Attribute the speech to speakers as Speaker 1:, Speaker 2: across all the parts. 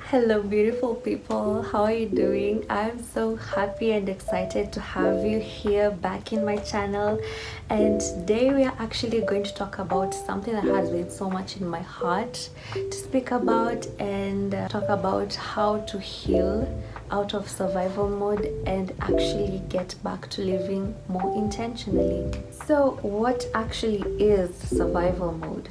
Speaker 1: Hello, beautiful people. How are you doing? I'm so happy and excited to have you here back in my channel. And today we are actually going to talk about something that has been so much in my heart to speak about and talk about how to heal out of survival mode and actually get back to living more intentionally. So, what actually is survival mode?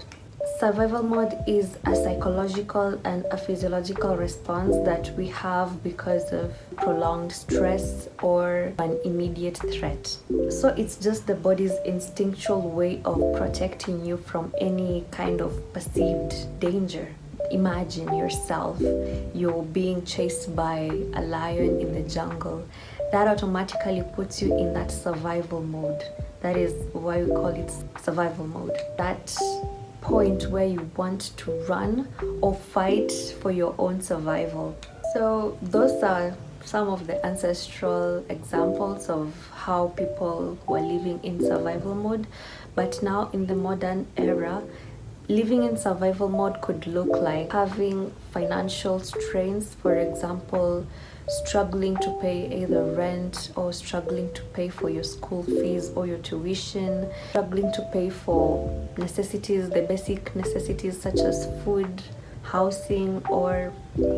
Speaker 1: Survival mode is a psychological and a physiological response that we have because of prolonged stress or an immediate threat. So it's just the body's instinctual way of protecting you from any kind of perceived danger. Imagine yourself, you're being chased by a lion in the jungle. That automatically puts you in that survival mode. That is why we call it survival mode. That point where you want to run or fight for your own survival. So those are some of the ancestral examples of how people were living in survival mode. But now in the modern era, living in survival mode could look like having financial strains, for example, struggling to pay either rent or struggling to pay for your school fees or your tuition, struggling to pay for necessities, the basic necessities such as food, housing, or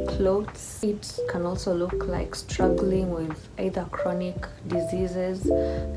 Speaker 1: clothes. It can also look like struggling with either chronic diseases,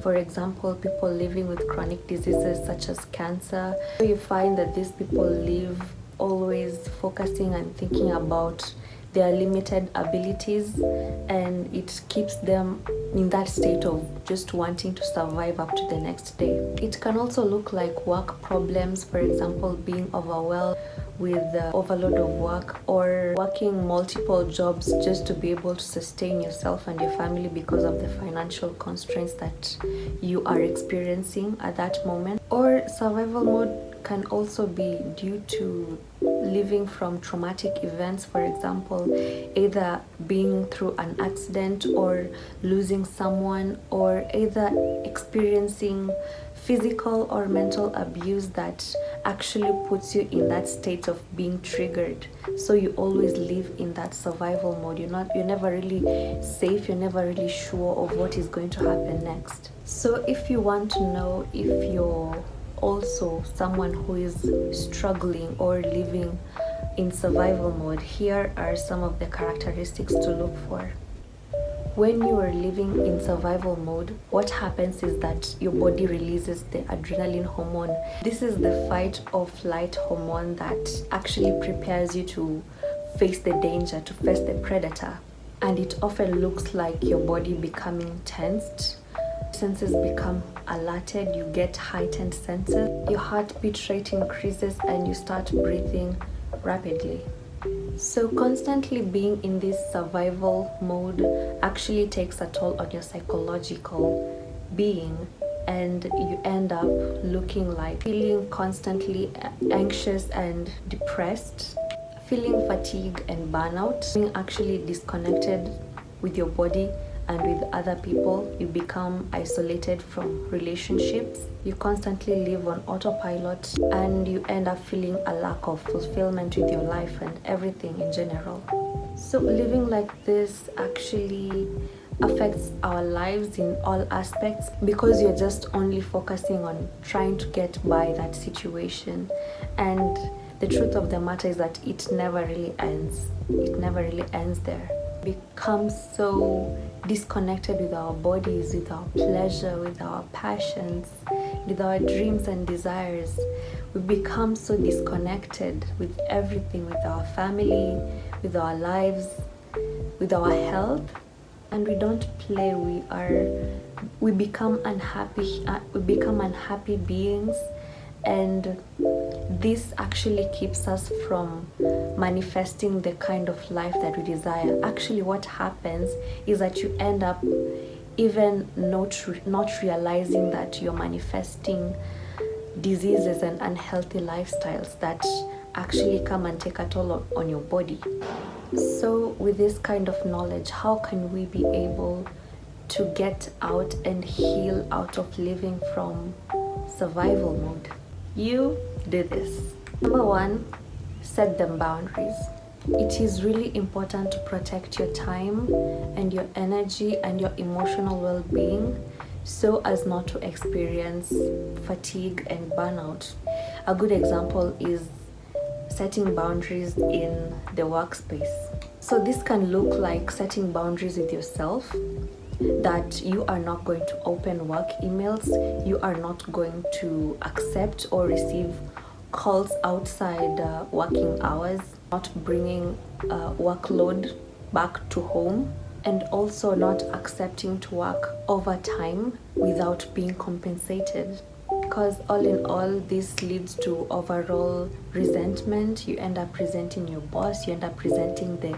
Speaker 1: for example, people living with chronic diseases such as cancer. You find that these people live always focusing and thinking about their limited abilities, and it keeps them in that state of just wanting to survive up to the next day. It can also look like work problems, for example, being overwhelmed with the overload of work or working multiple jobs just to be able to sustain yourself and your family because of the financial constraints that you are experiencing at that moment. Or survival mode can also be due to living from traumatic events, for example, either being through an accident or losing someone, or either experiencing physical or mental abuse that actually puts you in that state of being triggered. So you always live in that survival mode. You're never really safe, you're never really sure of what is going to happen next. So if you want to know if you're also someone who is struggling or living in survival mode, here are some of the characteristics to look for. When you are living in survival mode, what happens is that your body releases the adrenaline hormone. This is the fight or flight hormone that actually prepares you to face the danger, to face the predator. And it often looks like your body becoming tensed, senses become alerted, you get heightened senses, your heartbeat rate increases, and you start breathing rapidly. So constantly being in this survival mode actually takes a toll on your psychological being, and you end up looking like feeling constantly anxious and depressed, feeling fatigue and burnout, being actually disconnected with your body and with other people. You become isolated from relationships. You constantly live on autopilot, and you end up feeling a lack of fulfillment with your life and everything in general. So living like this actually affects our lives in all aspects, because you're just only focusing on trying to get by that situation, and the truth of the matter is that it never really ends. It never really ends there. Become so disconnected with our bodies, with our pleasure, with our passions, with our dreams and desires. We become so disconnected with everything, with our family, with our lives, with our health, and we don't play. We become unhappy beings, and this actually keeps us from manifesting the kind of life that we desire. Actually, what happens is that you end up even not realizing that you're manifesting diseases and unhealthy lifestyles that actually come and take a toll on your body. So with this kind of knowledge, how can we be able to get out and heal out of living from survival mode? You do this. Number one, set them boundaries. It is really important to protect your time and your energy and your emotional well-being so as not to experience fatigue and burnout. A good example is setting boundaries in the workspace. So this can look like setting boundaries with yourself, that you are not going to open work emails, you are not going to accept or receive calls outside working hours, not bringing workload back to home, and also not accepting to work overtime without being compensated. Because all in all, this leads to overall resentment. You end up resenting your boss, you end up resenting the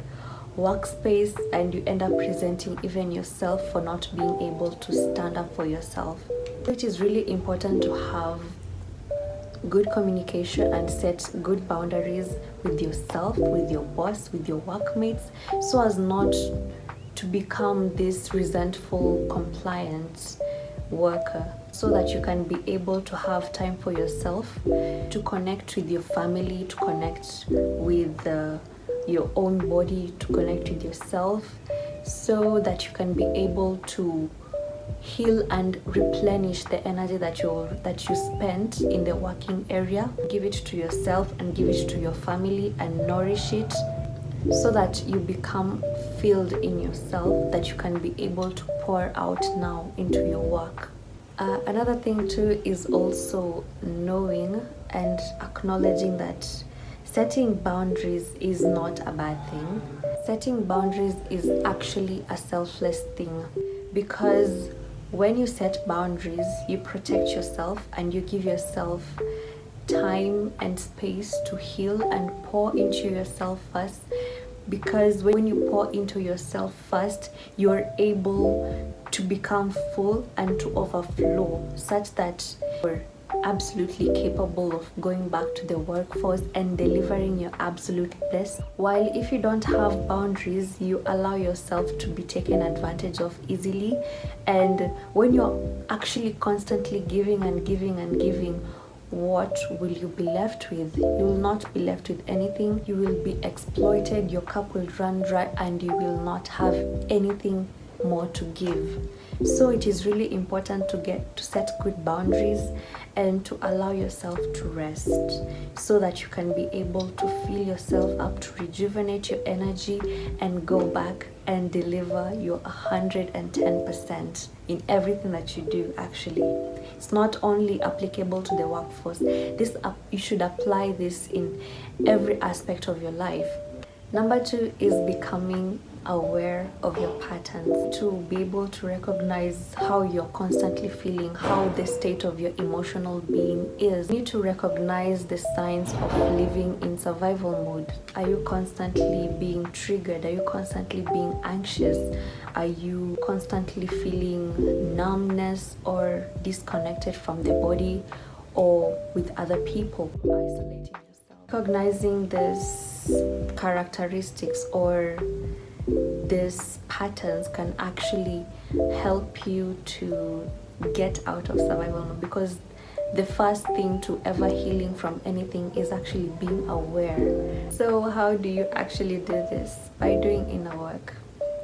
Speaker 1: workspace, and you end up resenting even yourself for not being able to stand up for yourself. It is really important to have good communication and set good boundaries with yourself, with your boss, with your workmates, so as not to become this resentful, compliant worker, so that you can be able to have time for yourself, to connect with your family, to connect with your own body, to connect with yourself, so that you can be able to heal and replenish the energy that you spent in the working area. Give it to yourself and give it to your family and nourish it, so that you become filled in yourself, that you can be able to pour out now into your work. Another thing too is also knowing and acknowledging that setting boundaries is not a bad thing. Setting boundaries is actually a selfless thing, because when you set boundaries, you protect yourself and you give yourself time and space to heal and pour into yourself first. Because when you pour into yourself first, you're able to become full and to overflow, such that you're absolutely capable of going back to the workforce and delivering your absolute best. While if you don't have boundaries, you allow yourself to be taken advantage of easily, and when you're actually constantly giving and giving and giving, what will you be left with? You will not be left with anything. You will be exploited, your cup will run dry, and you will not have anything more to give. So it is really important to set good boundaries and to allow yourself to rest, so that you can be able to fill yourself up, to rejuvenate your energy and go back and deliver your 110% in everything that you do. Actually, it's not only applicable to the workforce. You should apply this in every aspect of your life. Number 2 is becoming aware of your patterns, to be able to recognize how you're constantly feeling, how the state of your emotional being is. You need to recognize the signs of living in survival mode. Are you constantly being triggered? Are you constantly being anxious? Are you constantly feeling numbness or disconnected from the body or with other people? Isolating yourself. Recognizing these characteristics or these patterns can actually help you to get out of survival mode, because the first thing to ever healing from anything is actually being aware. So how do you actually do this? By doing inner work.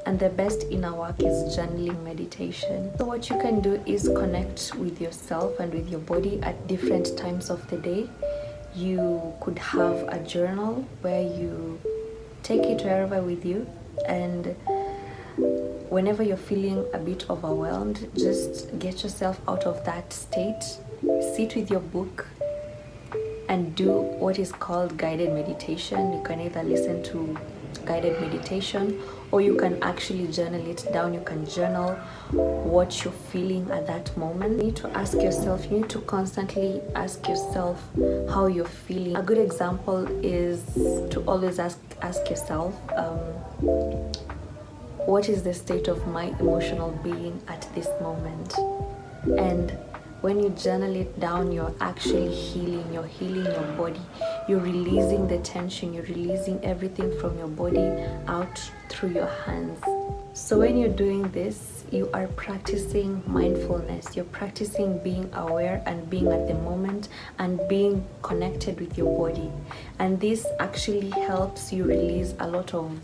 Speaker 1: And the best inner work is journaling, meditation. So what you can do is connect with yourself and with your body at different times of the day. You could have a journal where you take it wherever with you, and whenever you're feeling a bit overwhelmed, just get yourself out of that state, sit with your book and do what is called guided meditation. You can either listen to guided meditation or you can actually journal it down. You can journal what you're feeling at that moment. You need to ask yourself, you need to constantly ask yourself how you're feeling. A good example is to always ask yourself, what is the state of my emotional being at this moment? And when you journal it down, you're actually healing. You're healing your body. You're releasing the tension. You're releasing everything from your body out through your hands. So when you're doing this, you are practicing mindfulness. You're practicing being aware and being at the moment and being connected with your body. and this actually helps you release a lot of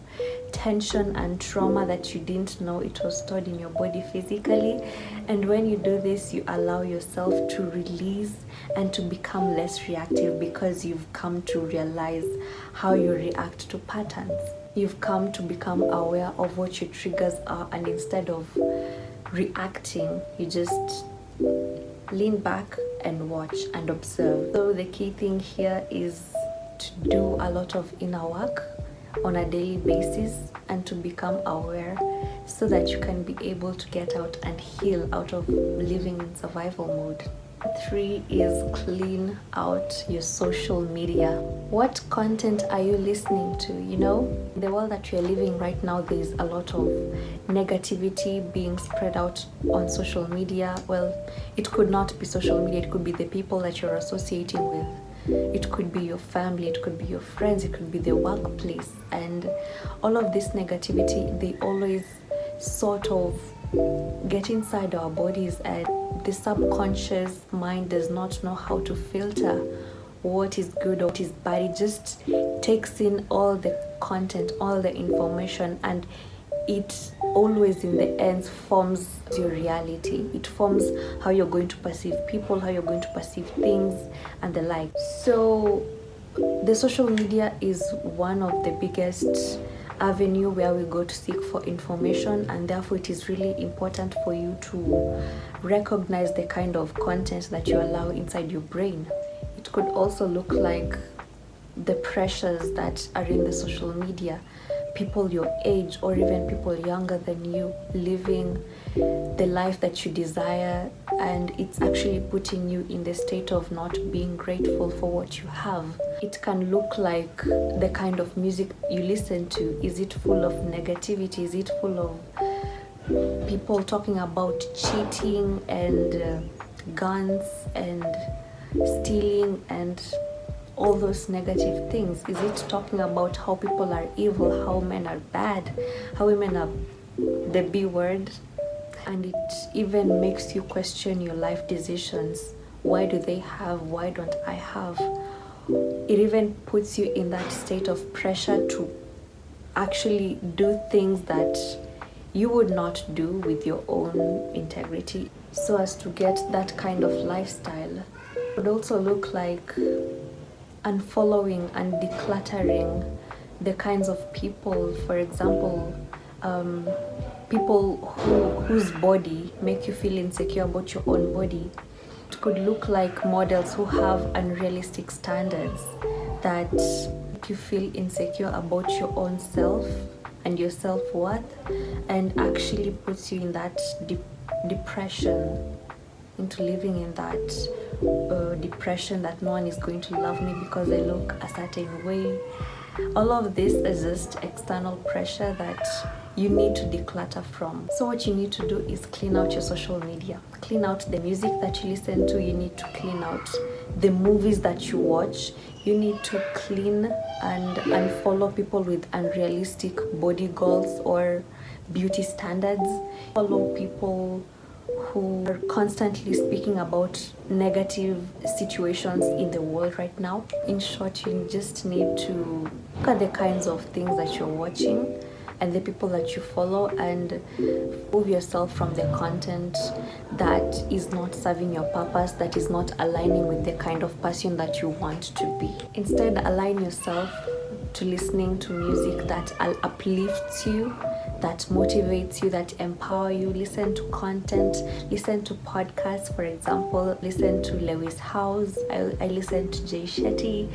Speaker 1: tension and trauma that you didn't know it was stored in your body physically. And when you do this, you allow yourself to release and to become less reactive, because you've come to realize how you react to patterns. You've come to become aware of what your triggers are, and instead of reacting, you just lean back and watch and observe. So the key thing here is to do a lot of inner work on a daily basis and to become aware, so that you can be able to get out and heal out of living in survival mode. 3 is clean out your social media. What content are you listening to? You know, in the world that we're living right now, there's a lot of negativity being spread out on social media. Well, it could not be social media, it could be the people that you're associating with. It could be your family, it could be your friends, it could be the workplace. And all of this negativity, they always sort of get inside our bodies, and the subconscious mind does not know how to filter what is good or what is bad. It just takes in all the content, all the information, and it always in the end forms your reality. It forms how you're going to perceive people, how you're going to perceive things, and the like. So the social media is one of the biggest avenue where we go to seek for information, and therefore it is really important for you to recognize the kind of content that you allow inside your brain. It could also look like the pressures that are in the social media, people your age or even people younger than you living the life that you desire, and it's actually putting you in the state of not being grateful for what you have. It can look like the kind of music you listen to. Is it full of negativity? Is it full of people talking about cheating and guns and stealing and all those negative things? Is it talking about how people are evil, how men are bad, how women are the B word? And it even makes you question your life decisions. Why do they have? Why don't I have? It even puts you in that state of pressure to actually do things that you would not do with your own integrity, so as to get that kind of lifestyle. It would also look like unfollowing and decluttering the kinds of people, for example, people whose body make you feel insecure about your own body. It could look like models who have unrealistic standards that make you feel insecure about your own self and your self-worth, and actually puts you in that depression, into living in that depression that no one is going to love me because I look a certain way. All of this is just external pressure that you need to declutter from. So what you need to do is clean out your social media. Clean out the music that you listen to. You need to clean out the movies that you watch. You need to clean and unfollow people with unrealistic body goals or beauty standards. Follow people who are constantly speaking about negative situations in the world right now. In short, you just need to look at the kinds of things that you're watching and the people that you follow, and move yourself from the content that is not serving your purpose, that is not aligning with the kind of person that you want to be. Instead, align yourself to listening to music that uplifts you, that motivates you, that empower you. Listen to content, listen to podcasts, for example. Listen to Lewis Howes. I listen to Jay Shetty.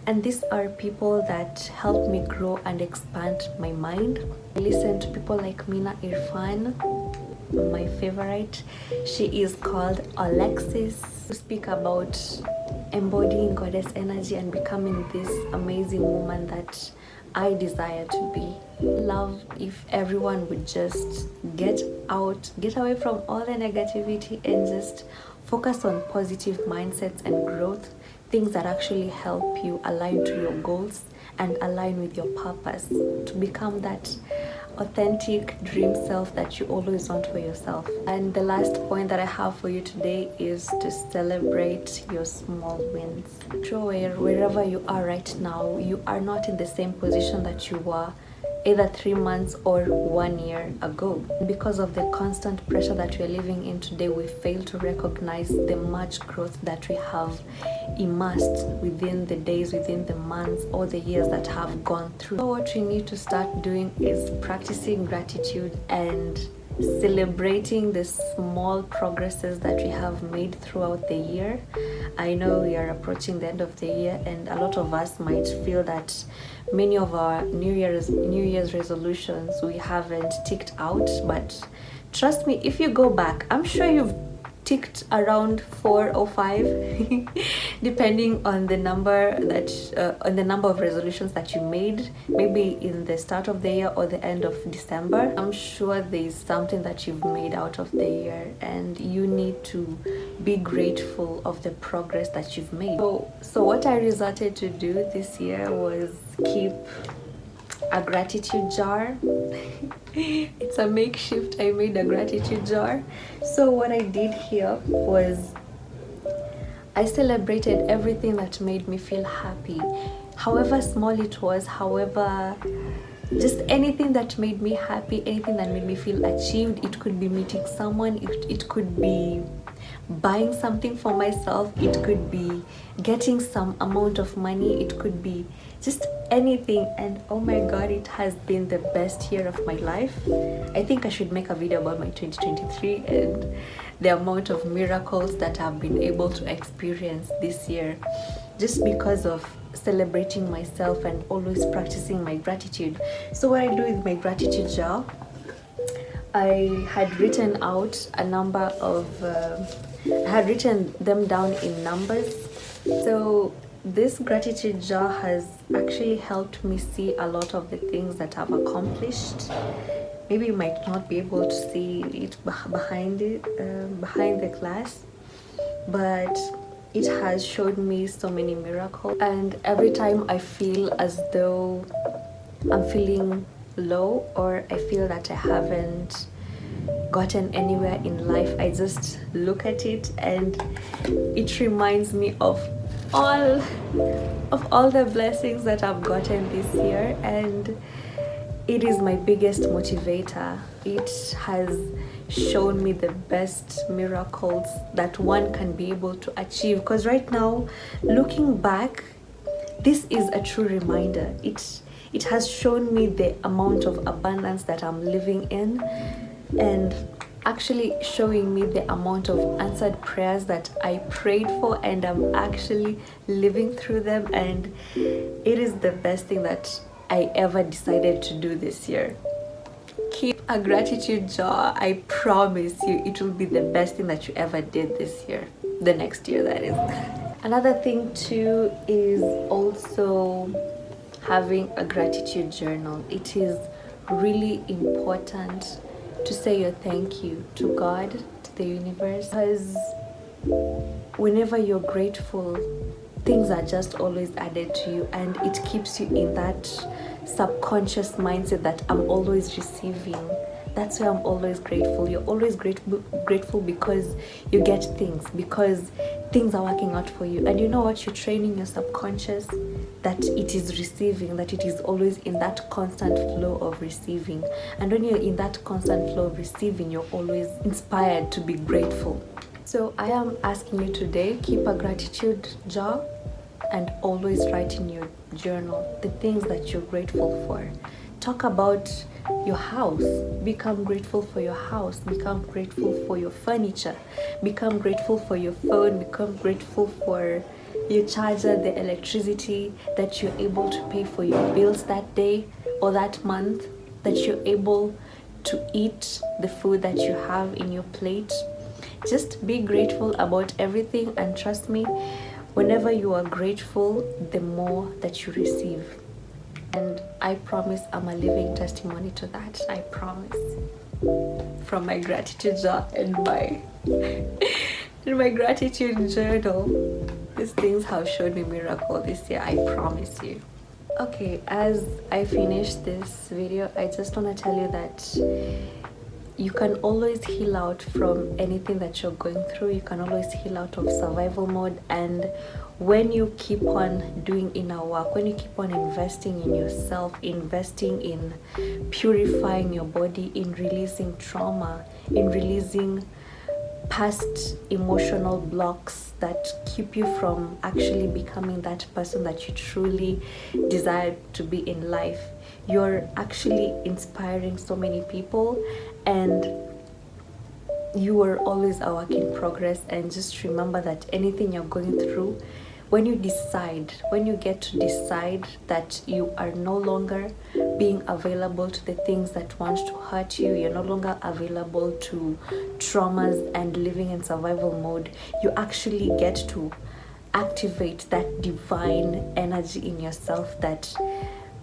Speaker 1: And these are people that help me grow and expand my mind. I listen to people like Mina Irfan, my favorite. She is called Alexis, to speak about embodying goddess energy and becoming this amazing woman that I desire to be. Love if everyone would just get away from all the negativity and just focus on positive mindsets and growth, things that actually help you align to your goals and align with your purpose, to become that authentic dream self that you always want for yourself. And the last point that I have for you today is to celebrate your small wins. Sure, wherever you are right now, you are not in the same position that you were either 3 months or 1 year ago. Because of the constant pressure that we are living in today, we fail to recognize the much growth that we have immersed within the days, within the months, or the years that have gone through. So what we need to start doing is practicing gratitude and celebrating the small progresses that we have made throughout the year. I know we are approaching the end of the year, and a lot of us might feel that many of our New Year's resolutions we haven't ticked out, but trust me, if you go back, I'm sure you've ticked around 4 or 5 depending on the number of resolutions that you made, maybe in the start of the year or the end of December. I'm sure there's something that you've made out of the year, and you need to be grateful of the progress that you've made. So what I resorted to do this year was keep a gratitude jar. It's a makeshift. I made a gratitude jar. So what I did here was I celebrated everything that made me feel happy, however small it was, however, just anything that made me happy, anything that made me feel achieved. It could be meeting someone, it could be buying something for myself, it could be getting some amount of money, it could be just anything. And oh my god, it has been the best year of my life. I think I should make a video about my 2023 and the amount of miracles that I've been able to experience this year, just because of celebrating myself and always practicing my gratitude. So what I do with my gratitude jar, I had written out a number of I had written them down in numbers. So this gratitude jar has actually helped me see a lot of the things that I've accomplished. Maybe you might not be able to see it behind the glass, but it has showed me so many miracles. And every time I feel as though I'm feeling low, or I feel that I haven't gotten anywhere in life, I just look at it and it reminds me of all the blessings that I've gotten this year, and it is my biggest motivator. It has shown me the best miracles that one can be able to achieve, because right now, looking back, this is a true reminder. It has shown me the amount of abundance that I'm living in, and actually showing me the amount of answered prayers that I prayed for, and I'm actually living through them. And it is the best thing that I ever decided to do this year. Keep a gratitude jar. I promise you it will be the best thing that you ever did this year, the next year that is. Another thing too is also having a gratitude journal. It is really important to say your thank you to God, to the universe, because whenever you're grateful, things are just always added to you, and it keeps you in that subconscious mindset that I'm always receiving. That's why I'm always grateful. You're always grateful because you get things, because things are working out for you. And you know what? You're training your subconscious that it is receiving, that it is always in that constant flow of receiving. And when you're in that constant flow of receiving, you're always inspired to be grateful. So I am asking you today, keep a gratitude jar and always write in your journal the things that you're grateful for. Talk about your house. Become grateful for your house. Become grateful for your furniture. Become grateful for your phone. Become grateful for your charger, the electricity, that you're able to pay for your bills that day or that month, that you're able to eat the food that you have in your plate. Just be grateful about everything, and trust me, whenever you are grateful, the more that you receive. And I promise I'm a living testimony to that. I promise. From my gratitude jar and my gratitude journal, these things have shown me miracle this year. I promise you. Okay, as I finish this video, I just want to tell you that you can always heal out from anything that you're going through. You can always heal out of survival mode. And when you keep on doing inner work, when you keep on investing in yourself, investing in purifying your body, in releasing trauma, in releasing past emotional blocks that keep you from actually becoming that person that you truly desire to be in life, you're actually inspiring so many people, and you are always a work in progress. And just remember that anything you're going through, when you get to decide that you are no longer being available to the things that want to hurt you, you're no longer available to traumas and living in survival mode, you actually get to activate that divine energy in yourself that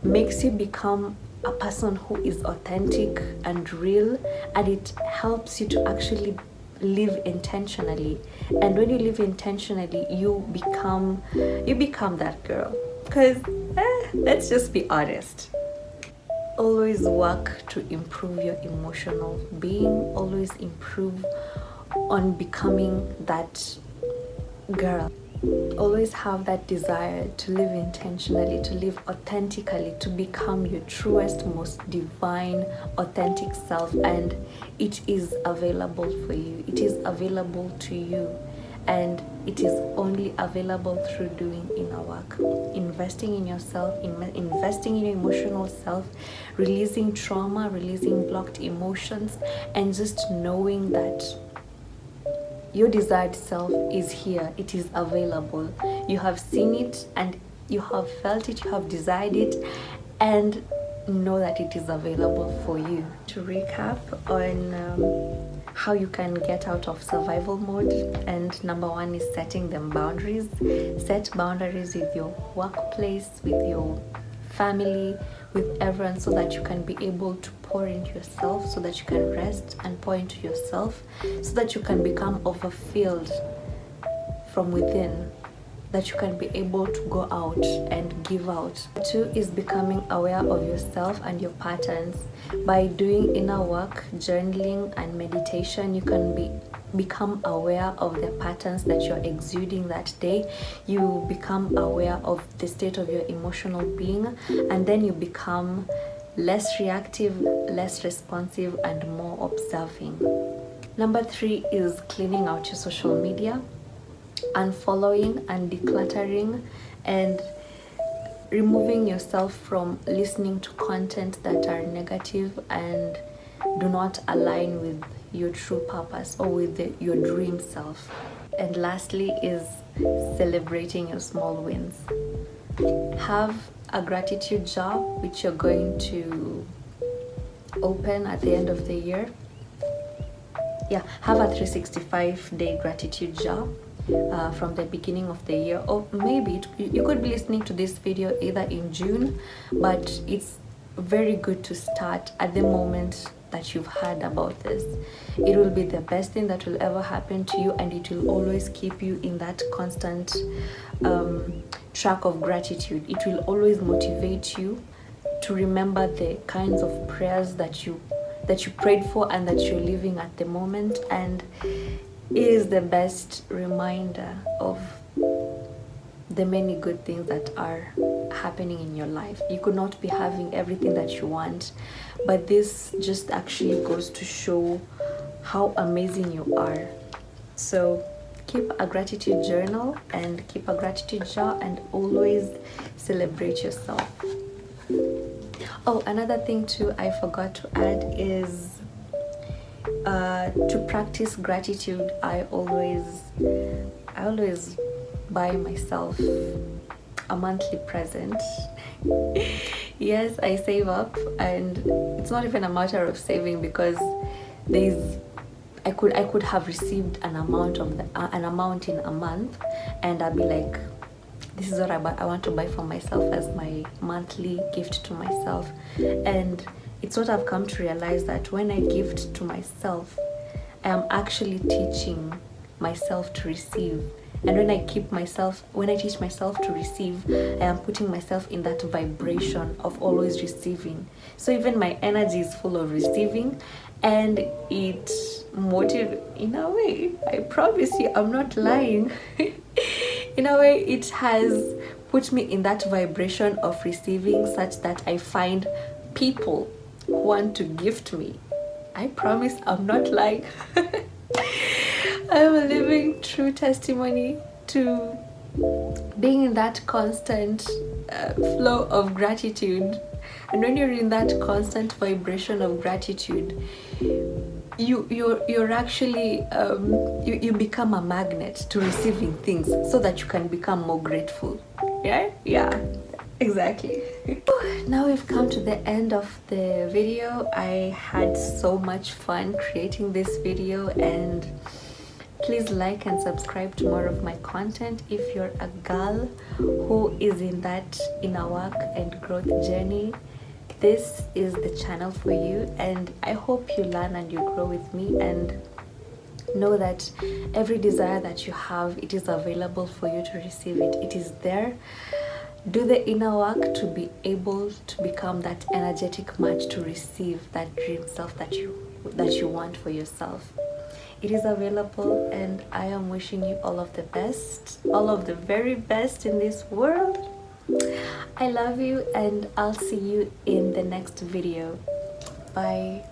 Speaker 1: makes you become a person who is authentic and real, and it helps you to actually live intentionally. And when you live intentionally, you become that girl. Because let's just be honest, always work to improve your emotional being, always improve on becoming that girl. Always have that desire to live intentionally, to live authentically, to become your truest, most divine, authentic self. And it is available for you. It is available to you. And it is only available through doing inner work, investing in yourself, investing in your emotional self, releasing trauma, releasing blocked emotions, and just knowing that your desired self is here. It is available. You have seen it and you have felt it, you have desired it, and know that it is available for you. To recap on how you can get out of survival mode, and number one is setting them boundaries. Set boundaries with your workplace, with your family, with everyone, so that you can be able to pour into yourself, so that you can rest and pour into yourself, so that you can become overfilled from within, that you can be able to go out and give out. Two is becoming aware of yourself and your patterns. By doing inner work, journaling and meditation, you can become aware of the patterns that you're exuding that day. You become aware of the state of your emotional being, and then you become less reactive, less responsive, and more observing. Number three is cleaning out your social media, unfollowing and decluttering, and removing yourself from listening to content that are negative and do not align with your true purpose or with your dream self. And lastly is celebrating your small wins. Have a gratitude jar which you're going to open at the end of the year. Have a 365-day gratitude jar from the beginning of the year, or maybe you could be listening to this video either in June, but it's very good to start at the moment that you've heard about this. It will be the best thing that will ever happen to you, and it will always keep you in that constant track of gratitude. It will always motivate you to remember the kinds of prayers that you prayed for and that you're living at the moment, and it is the best reminder of the many good things that are happening in your life. You could not be having everything that you want, but this just actually goes to show how amazing you are. So keep a gratitude journal and keep a gratitude jar, and always celebrate yourself. Oh, another thing too I forgot to add is to practice gratitude. I always buy myself a monthly present. Yes, I save up, and it's not even a matter of saving, because I could have received an amount in a month, and I'll be like, this is what I want to buy for myself as my monthly gift to myself. And it's what I've come to realize, that when I gift to myself, I am actually teaching myself to receive. And when I teach myself to receive, I am putting myself in that vibration of always receiving. So even my energy is full of receiving, and it motivates in a way. I promise you, I'm not lying. In a way, it has put me in that vibration of receiving, such that I find people who want to gift me. I promise I'm not lying. I'm a living true testimony to being in that constant flow of gratitude. And when you're in that constant vibration of gratitude, you're actually you become a magnet to receiving things, so that you can become more grateful. Yeah, exactly. Now we've come to the end of the video. I had so much fun creating this video, and please like and subscribe to more of my content if you're a girl who is in that inner work and growth journey. This is the channel for you, and I hope you learn and you grow with me, and know that every desire that you have, it is available for you to receive it. It is there. Do the inner work to be able to become that energetic match to receive that dream self that you want for yourself. It is available, and I am wishing you all of the best, all of the very best in this world. I love you, and I'll see you in the next video. Bye.